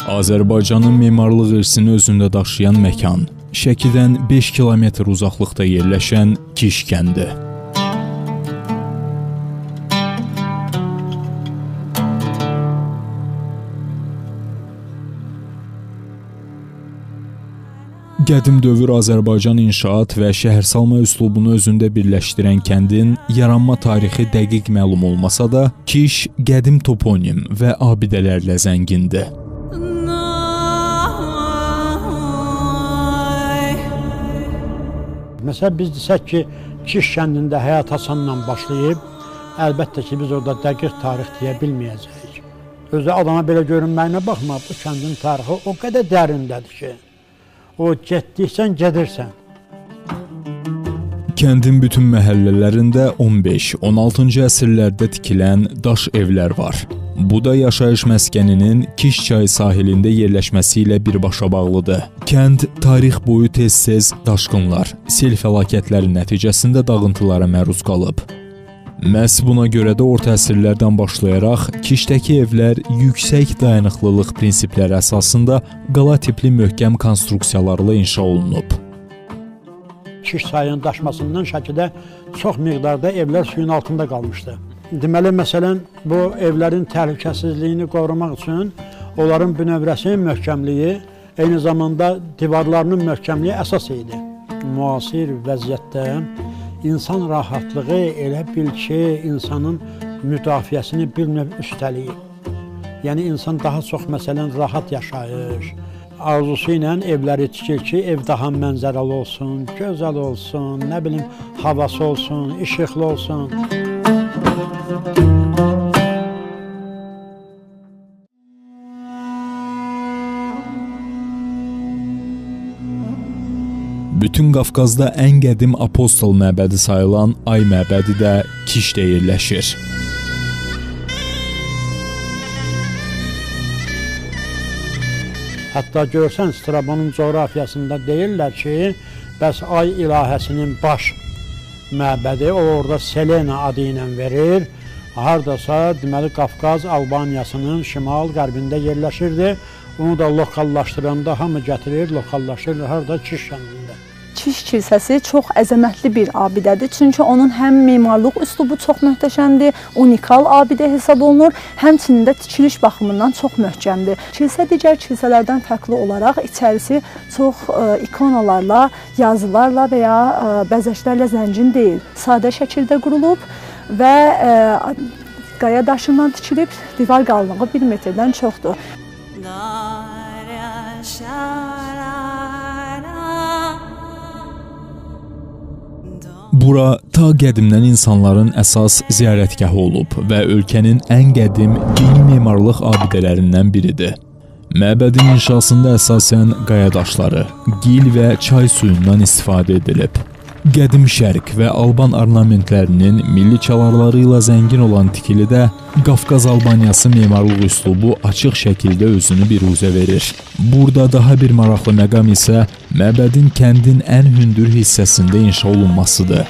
Azərbaycanın memarlıq irsini özündə daşıyan məkan, Şəkidən 5 kilometr uzaqlıqda yerləşən Kiş kəndi. Qədim dövr Azərbaycan inşaat və şəhərsalma üslubunu özündə birləşdirən kəndin yaranma tarixi dəqiq məlum olmasa da, Kiş qədim toponim və abidələrlə zəngindir. Məsələn, biz desək ki, Kiş kəndində həyat Hasanla başlayıb, əlbəttə ki, biz orada dəqiq tarix deyə bilməyəcəyik. Özü adama belə görünməyinə baxma, bu kəndin tarixi o qədər dərindədir ki, o getdiksən, gedirsən. Kəndin bütün məhəllələrində 15-16-cı əsrlərdə tikilən daş evlər var. Bu da yaşayış məskəninin Kiş çayı sahilində yerləşməsi ilə birbaşa bağlıdır. Kənd tarix boyu tez-tez daşqınlar, sel fəlakətləri nəticəsində dağıntılara məruz qalıb. Məhz buna görə də orta əsrlərdən başlayaraq Kişdəki evlər yüksək dayanıqlılıq prinsipləri əsasında qala tipli möhkəm konstruksiyalarla inşa olunub. Kiş çayının daşmasından Şəkidə çox miqdarda evlər suyun altında qalmışdı. Deməli, məsələn, bu evlərin təhlükəsizliyini qorumaq üçün onların bünövrəsinin möhkəmliyi, eyni zamanda divarlarının möhkəmliyi əsas idi. Müasir vəziyyətdə İnsan rahatlığı elə bil ki, insanın müdafiəsini bir növ üstəliyib. Yəni, insan daha çox, məsələn, rahat yaşayış, arzusu ilə evləri tikir ki, ev daha mənzərəli olsun, gözəl olsun, nə bilim, havası olsun, işıqlı olsun. Bütün Qafqazda ən qədim apostol məbədi sayılan Ay məbədi də Kişdə yerləşir. Hətta görsən, Strabonun coğrafiyasında deyirlər ki, bəs Ay ilahəsinin baş məbədi, o orada Selena adı ilə verir. Haradasa, deməli, Qafqaz Albaniyasının şimal-qərbində yerləşirdi. Onu da lokallaşdıranda hamı gətirir, lokallaşdırır, harada Kiş kəndində. Kiş kilsəsi çox əzəmətli bir abidədir. Çünki onun həm memarlıq üslubu çox möhtəşəmdir, unikal abidə hesab olunur, həmçinin də tikiliş baxımından çox möhkəmdir. Kilsə digər kilsələrdən fərqli olaraq içərisi çox ikonalarla, yazılarla və ya bəzəklərlə zəngin deyil. Sadə şəkildə qurulub və qaya daşından tikilib, divar qalınlığı 1 metrdən çoxdur. Bura ta qədimdən insanların əsas ziyarətgahı olub və ölkənin ən qədim dini memarlıq abidələrindən biridir. Məbədin inşasında əsasən qaya daşları, gil və çay suyundan istifadə edilib. Qədim Şərq və Alban ornamentlərinin milli çalarları ilə zəngin olan tikilidə Qafqaz Albaniyası memarlıq üslubu açıq şəkildə özünü biruzə verir. Burada daha bir maraqlı məqam isə məbədin kəndin ən hündür hissəsində inşa olunmasıdır.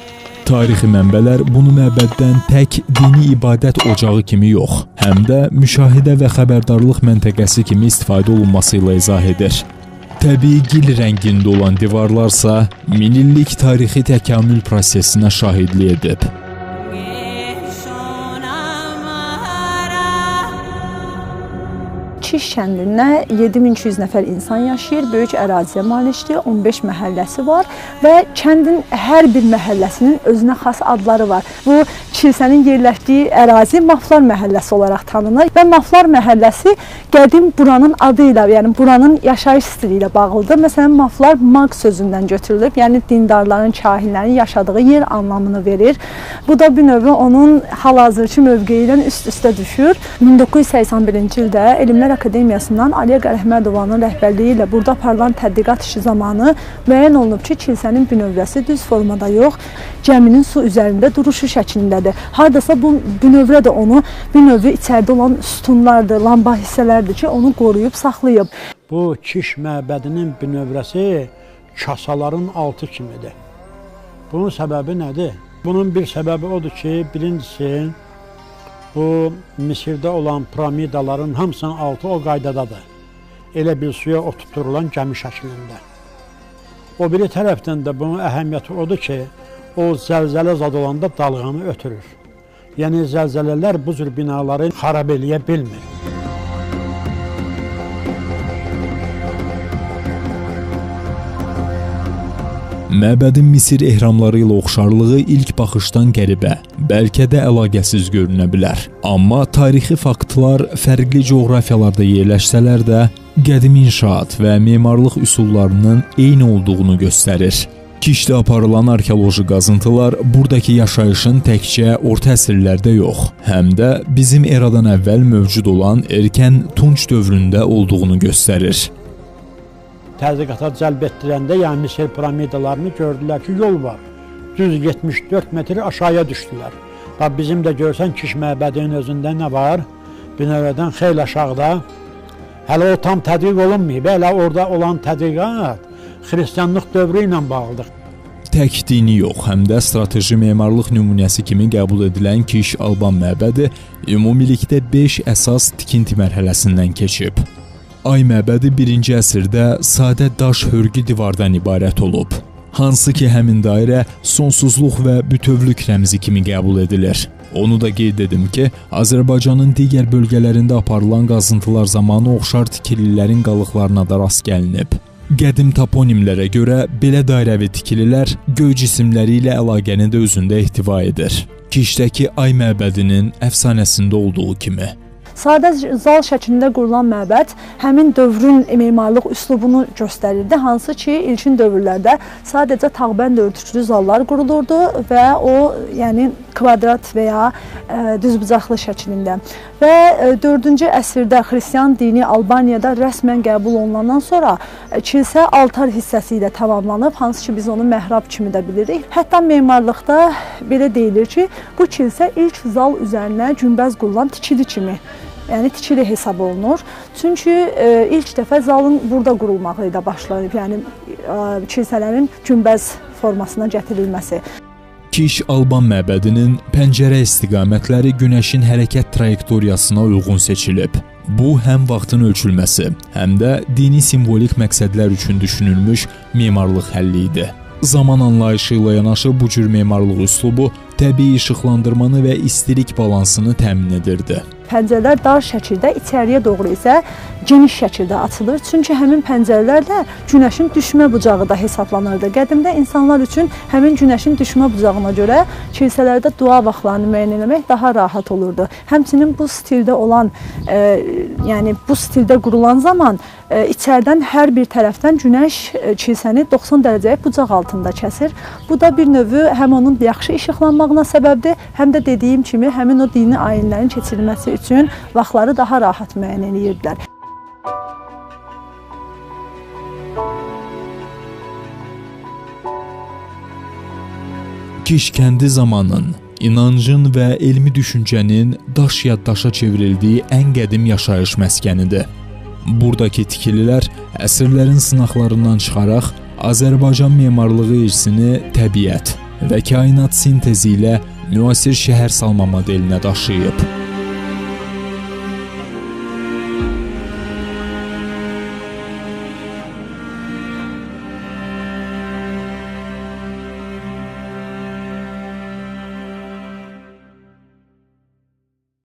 Tarixi mənbələr bunu məbəddən tək dini ibadət ocağı kimi yox, həm də müşahidə və xəbərdarlıq məntəqəsi kimi istifadə olunması ilə izah edir. Təbii gil rəngində olan divarlarsa minillik tarixi təkamül prosesinə şahidlik edib. Kiş kəndində 7200 nəfər insan yaşayır, böyük əraziyə malikdir, 15 məhəlləsi var və kəndin hər bir məhəlləsinin özünə xas adları var. Bu, kilsənin yerləşdiyi ərazi Maflar məhəlləsi olaraq tanınır və Maflar məhəlləsi qədim buranın adı ilə, yəni buranın yaşayış stili ilə bağlıdır. Məsələn, Maflar Maq sözündən götürülüb, yəni dindarların, kahinlərin yaşadığı yer anlamını verir. Bu da bir növ onun hal-hazırki mövqeyi ilə üst-üstə düşür. 1981-ci ildə Elmlər Akademiyasından Aliyə Qərəhmədovanın rəhbərliyi ilə burada aparılan tədqiqat işi zamanı müəyyən olunub ki, kilsənin bünövrəsi düz formada yox, gəminin su üzərində duruşu şəklindədir. Hardasa bu bünövrə də onu bir növü içəridə olan sütunlardır, lamba hissələrdir ki, onu qoruyub, saxlayıb. Bu Kiş məbədinin bünövrəsi kasaların altı kimidir. Bunun səbəbi nədir? Bunun bir səbəbi odur ki, birincisi, bu Misirdə olan piramidaların hamısının altı o qaydadadır. elə bir suya oturturulan gəmi şəklində. O biri tərəfdən də bunun əhəmiyyəti odur ki, o zəlzələ zad olanda dalğanı ötürür. Yəni zəlzələlər bu cür binaları xarab eləyə bilmir. Məbədin Misir ehramları ilə oxşarlığı ilk baxışdan qəribə, bəlkə də əlaqəsiz görünə bilər. Amma tarixi faktlar fərqli coğrafiyalarda yerləşsələr də, qədim inşaat və memarlıq üsullarının eyni olduğunu göstərir. Kişdə aparılan arxeoloji qazıntılar buradakı yaşayışın təkcə orta əsrlərdə yox, həm də bizim eradan əvvəl mövcud olan erkən Tunç dövründə olduğunu göstərir. Tədqiqata cəlb etdirəndə, yəni Misir piramidalarını gördülər ki, yol var. Düz 74 metr aşağıya düşdülər. Bizim də görsən Kiş məbədinin özündə nə var? Binəvədən xeyli aşağıda. Hələ o tam tədqiq olunmayıb. Hələ orada olan tədqiqat xristianlıq dövrü ilə bağlıdır. Tək dini yox, həm də strateji memarlıq nümunəsi kimi qəbul edilən Kiş Alban məbədi ümumilikdə 5 əsas tikinti mərhələsindən keçib. Ay məbədi 1-ci əsrdə sadə daş hörgü divardan ibarət olub, hansı ki həmin dairə sonsuzluq və bütövlük rəmzi kimi qəbul edilir. Onu da qeyd edim ki, Azərbaycanın digər bölgələrində aparılan qazıntılar zamanı oxşar tikililərin qalıqlarına da rast gəlinib. Qədim toponimlərə görə belə dairəvi tikililər göy cisimləri ilə əlaqəni də özündə ehtiva edir. Kişdəki Ay məbədinin əfsanəsində olduğu kimi. Sadə zal şəklində qurulan məbəd həmin dövrün memarlıq üslubunu göstərirdi, hansı ki, ilkin dövrlərdə sadəcə tağbənd örtüklü zallar qurulurdu və o, yəni kvadrat və ya düzbucaqlı şəklində. Və 4-cü əsrdə xristian dini Albaniyada rəsmən qəbul olunandan sonra kilsə altar hissəsi ilə tamamlanıb, hansı ki, biz onu məhrab kimi də bilirik. Hətta memarlıqda belə deyilir ki, bu kilsə ilk zal üzərinə günbəz qurulan tikili kimi, yəni tikili hesab olunur. Çünki ilk dəfə zalın burada qurulmağı ilə başlayıb, yəni kilsələrin günbəz formasına gətirilməsi. Kiş Alban məbədinin pəncərə istiqamətləri günəşin hərəkət trayektoriyasına uyğun seçilib. Bu həm vaxtın ölçülməsi, həm də dini simvolik məqsədlər üçün düşünülmüş memarlıq həlli idi. Zaman anlayışı ilə yanaşı bu cür memarlıq üslubu təbii işıqlandırmanı və istilik balansını təmin edirdi. Pəncərələr dar şəkildə, içəriyə doğru isə geniş şəkildə açılır. Çünki həmin pəncərələrlə günəşin düşmə bucağı da hesablanırdı. Qədimdə insanlar üçün həmin günəşin düşmə bucağına görə kilsələrdə dua vaxtlarını müəyyən etmək daha rahat olurdu. Həmçinin bu stildə olan, yəni bu stildə qurulan zaman içərdən hər bir tərəfdən günəş kilsəni 90 dərəcəyə bucaq altında kəsir. Bu da bir növ həm onun yaxşı işıqlanmağına səbəbdir, həm də dediyim kimi həmin o dini ayinlərin keçirilməsi üçün vaxtları daha rahat müəyyən edirdilər. Kiş kəndi zamanın, inancın və elmi düşüncənin daş yaddaşa çevrildiyi ən qədim yaşayış məskənidir. Buradakı tikililər əsrlərin sınaqlarından çıxaraq Azərbaycan memarlığı irsini təbiət və kainat sintezi ilə müasir şəhər salma modelinə daşıyıb.